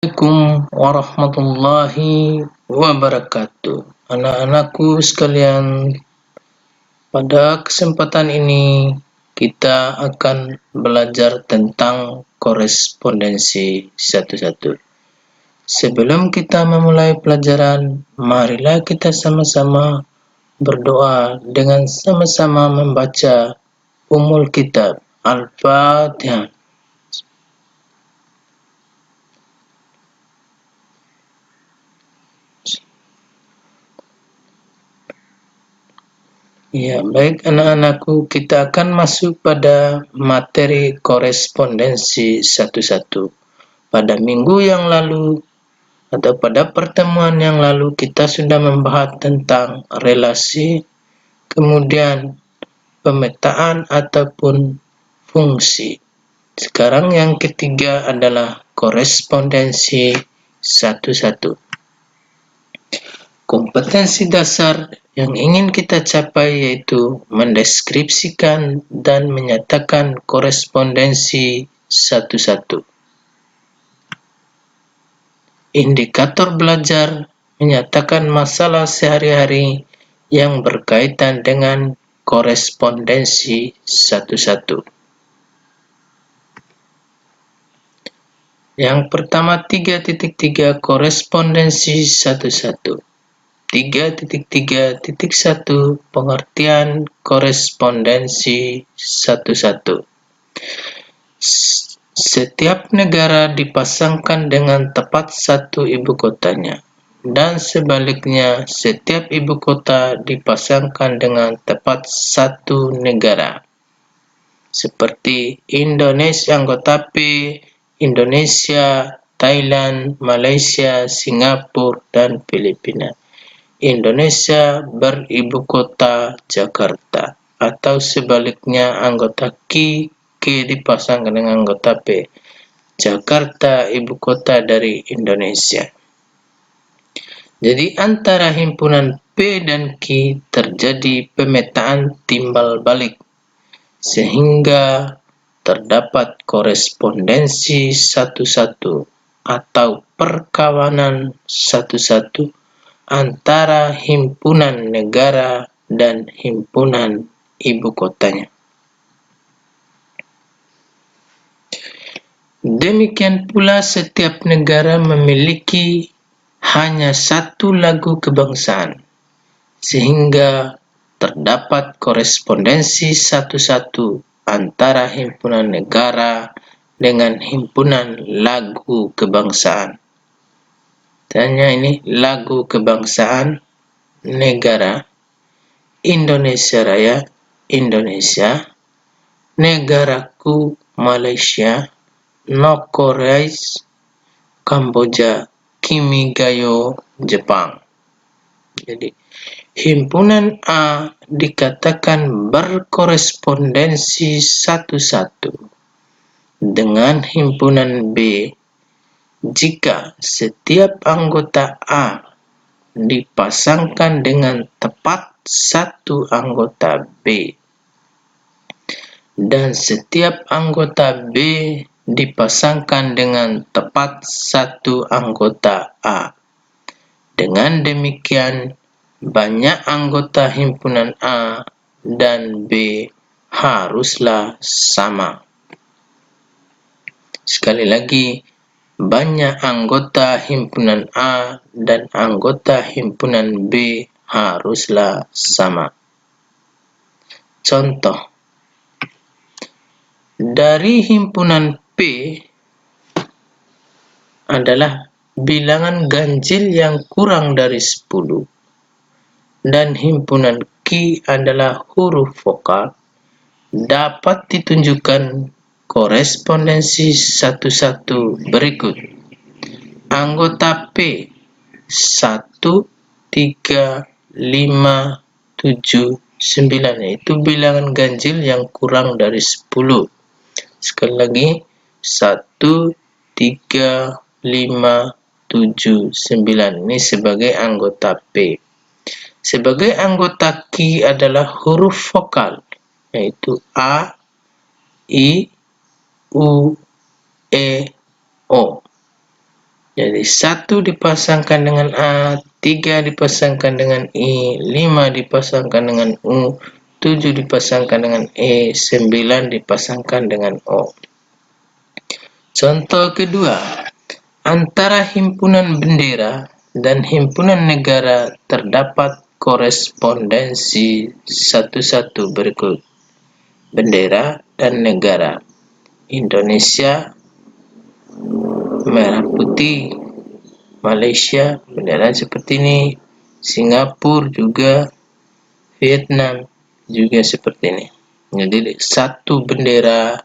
Assalamualaikum warahmatullahi wabarakatuh. Anak-anakku sekalian, pada kesempatan ini kita akan belajar tentang korespondensi satu-satu. Sebelum kita memulai pelajaran, marilah kita sama-sama berdoa dengan sama-sama membaca Ummul Kitab Al-Fatihah. Ya, baik anak-anakku, kita akan masuk pada materi korespondensi satu-satu. Pada minggu yang lalu atau pada pertemuan yang lalu kita sudah membahas tentang relasi, kemudian pemetaan ataupun fungsi. Sekarang yang ketiga adalah korespondensi satu-satu. Kompetensi dasar yang ingin kita capai yaitu mendeskripsikan dan menyatakan korespondensi satu-satu. Indikator belajar menyatakan masalah sehari-hari yang berkaitan dengan korespondensi satu-satu. Yang pertama 3.3 korespondensi satu-satu. 3.3.1 Pengertian korespondensi satu-satu. Setiap negara dipasangkan dengan tepat satu ibu kotanya, dan sebaliknya setiap ibu kota dipasangkan dengan tepat satu negara. Seperti Indonesia anggota P, Indonesia, Thailand, Malaysia, Singapura, dan Filipina. Indonesia beribu kota Jakarta, atau sebaliknya anggota Q dipasangkan dengan anggota P. Jakarta ibu kota dari Indonesia. Jadi antara himpunan P dan Q terjadi pemetaan timbal balik, sehingga terdapat korespondensi satu-satu atau perkawanan satu-satu antara himpunan negara dan himpunan ibu kotanya. Demikian pula setiap negara memiliki hanya satu lagu kebangsaan, sehingga terdapat korespondensi satu-satu antara himpunan negara dengan himpunan lagu kebangsaan. Tanya ini lagu kebangsaan negara Indonesia Raya Indonesia, negaraku Malaysia, Nokoreais Kamboja, Kimigayo Jepang. Jadi himpunan A dikatakan berkorespondensi satu-satu dengan himpunan B jika setiap anggota A dipasangkan dengan tepat satu anggota B, dan setiap anggota B dipasangkan dengan tepat satu anggota A. Dengan demikian, banyak anggota himpunan A dan B haruslah sama. Sekali lagi, banyak anggota himpunan A dan anggota himpunan B haruslah sama. Contoh, dari himpunan P adalah bilangan ganjil yang kurang dari 10, dan himpunan Q adalah huruf vokal, dapat ditunjukkan korespondensi satu-satu berikut. Anggota P 1, 3, 5, 7, 9, yaitu bilangan ganjil yang kurang dari 10. Sekali lagi, 1, 3, 5, 7, 9 ini sebagai anggota P. Sebagai anggota Q adalah huruf vokal, yaitu A, I, U, E, O. Jadi 1 dipasangkan dengan A, 3 dipasangkan dengan I, 5 dipasangkan dengan U, 7 dipasangkan dengan E, 9 dipasangkan dengan O. Contoh kedua, antara himpunan bendera dan himpunan negara terdapat korespondensi satu-satu berikut. Bendera dan negara. Indonesia merah putih, Malaysia bendera seperti ini, Singapura juga, Vietnam juga seperti ini. Jadi satu bendera,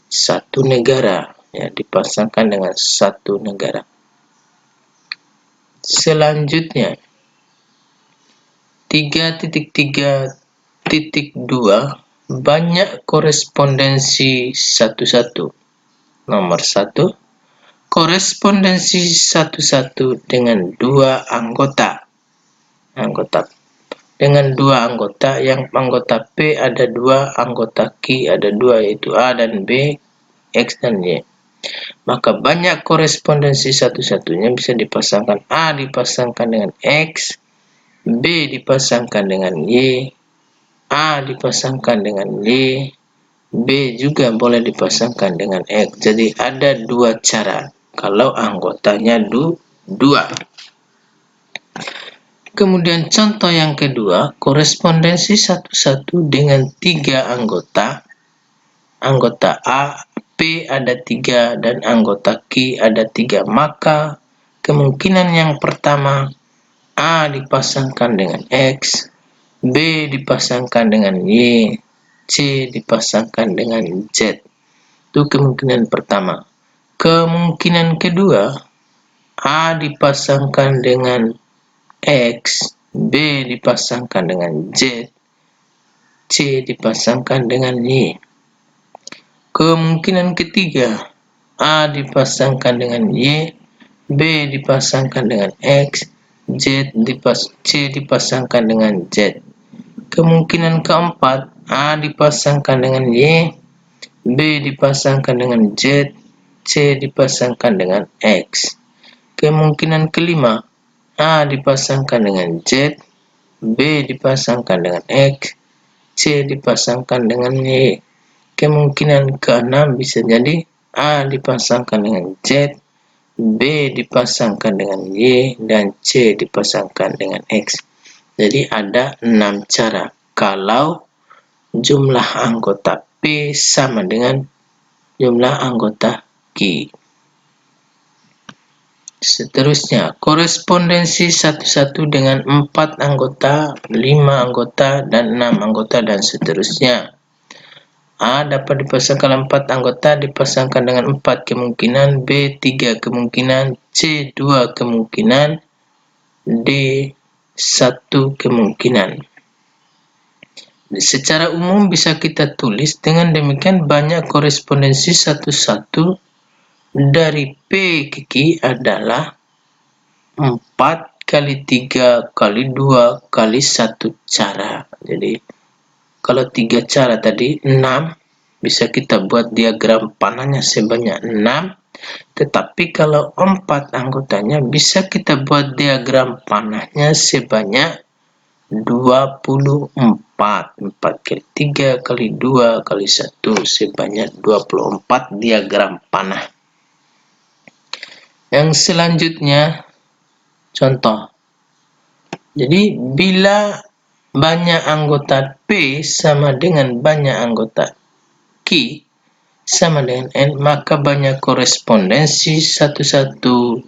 satu negara, ya, dipasangkan dengan satu negara. Selanjutnya 3.3.2 banyak korespondensi satu-satu. Nomor 1, korespondensi satu-satu dengan dua anggota. Dengan dua anggota, yang anggota P ada 2, anggota Q ada 2, yaitu A dan B, X dan Y. Maka banyak korespondensi satu-satunya bisa dipasangkan A dipasangkan dengan X, B dipasangkan dengan Y, A dipasangkan dengan Y, B juga boleh dipasangkan dengan X. Jadi ada 2 cara kalau anggotanya 2. Kemudian contoh yang kedua, korespondensi satu-satu dengan 3 anggota. Anggota A, P ada 3 dan anggota Q ada 3. Maka kemungkinan yang pertama A dipasangkan dengan X, B dipasangkan dengan Y, C dipasangkan dengan Z. Itu kemungkinan pertama. Kemungkinan kedua, A dipasangkan dengan X, B dipasangkan dengan Z, C dipasangkan dengan Y. Kemungkinan ketiga, A dipasangkan dengan Y, B dipasangkan dengan X, C dipasangkan dengan Z. Kemungkinan keempat, A dipasangkan dengan Y, B dipasangkan dengan Z, C dipasangkan dengan X. Kemungkinan kelima, A dipasangkan dengan Z, B dipasangkan dengan X, C dipasangkan dengan Y. Kemungkinan keenam bisa jadi A dipasangkan dengan Z, B dipasangkan dengan Y, dan C dipasangkan dengan X. Jadi ada 6 cara kalau jumlah anggota P sama dengan jumlah anggota Q. Seterusnya, korespondensi satu-satu dengan 4 anggota, 5 anggota, dan 6 anggota, dan seterusnya. A dapat dipasangkan 4 anggota dipasangkan dengan 4 kemungkinan, B 3 kemungkinan, C 2 kemungkinan, D 1 kemungkinan. Secara umum bisa kita tulis dengan demikian banyak korespondensi satu-satu dari P ke Q adalah 4 kali 3 kali 2 kali 1 cara. Jadi kalau 3 cara tadi 6, bisa kita buat diagram panahnya sebanyak 6. Tetapi kalau 4 anggotanya bisa kita buat diagram panahnya sebanyak 24. 4 kali 3 kali 2 kali 1 sebanyak 24 diagram panah. Yang selanjutnya contoh. Jadi bila banyak anggota P sama dengan banyak anggota Q sama dengan N, maka banyak korespondensi satu-satu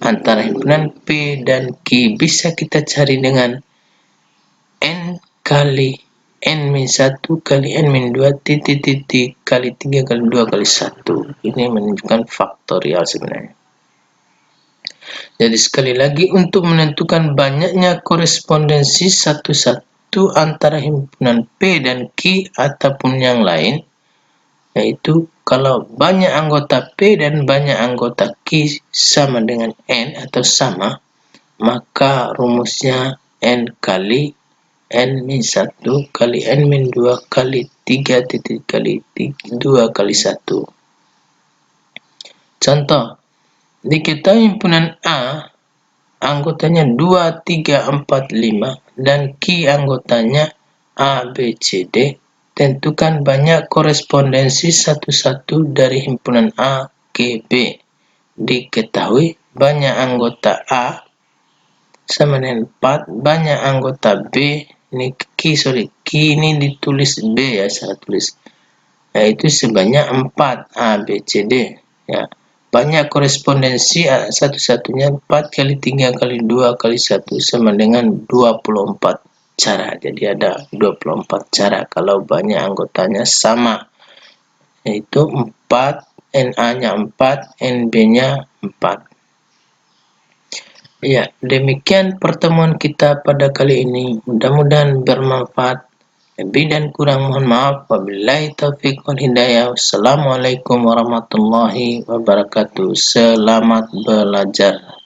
antara himpunan P dan Q bisa kita cari dengan N kali N-1 kali N-2 titik kali 3 kali 2 kali 1. Ini menunjukkan faktorial sebenarnya. Jadi sekali lagi, untuk menentukan banyaknya korespondensi satu-satu antara himpunan P dan Q ataupun yang lain, yaitu kalau banyak anggota P dan banyak anggota Q sama dengan N atau sama, maka rumusnya N kali N-1 kali N-2 kali 3 titik kali 2 kali 1. Contoh, Diketahui himpunan A anggotanya 2, 3, 4, 5 dan Q anggotanya A, B, C, D. Tentukan banyak korespondensi satu-satu dari himpunan A ke B. Diketahui banyak anggota A sama dengan 4, banyak anggota B. Ini Q ini ditulis B ya, salah tulis. Yaitu sebanyak 4 A, B, C, D. Ya. Banyak korespondensi satu-satunya 4 kali 3 kali 2 kali 1 sama dengan 24 cara. Jadi ada 24 cara kalau banyak anggotanya sama. Yaitu 4, NA-nya 4, NB-nya 4. Ya, demikian pertemuan kita pada kali ini. Mudah-mudahan bermanfaat. Lebih dan kurang mohon maaf. Wabillahi taufiq wal hidayah. Wassalamualaikum warahmatullahi wabarakatuh. Selamat belajar.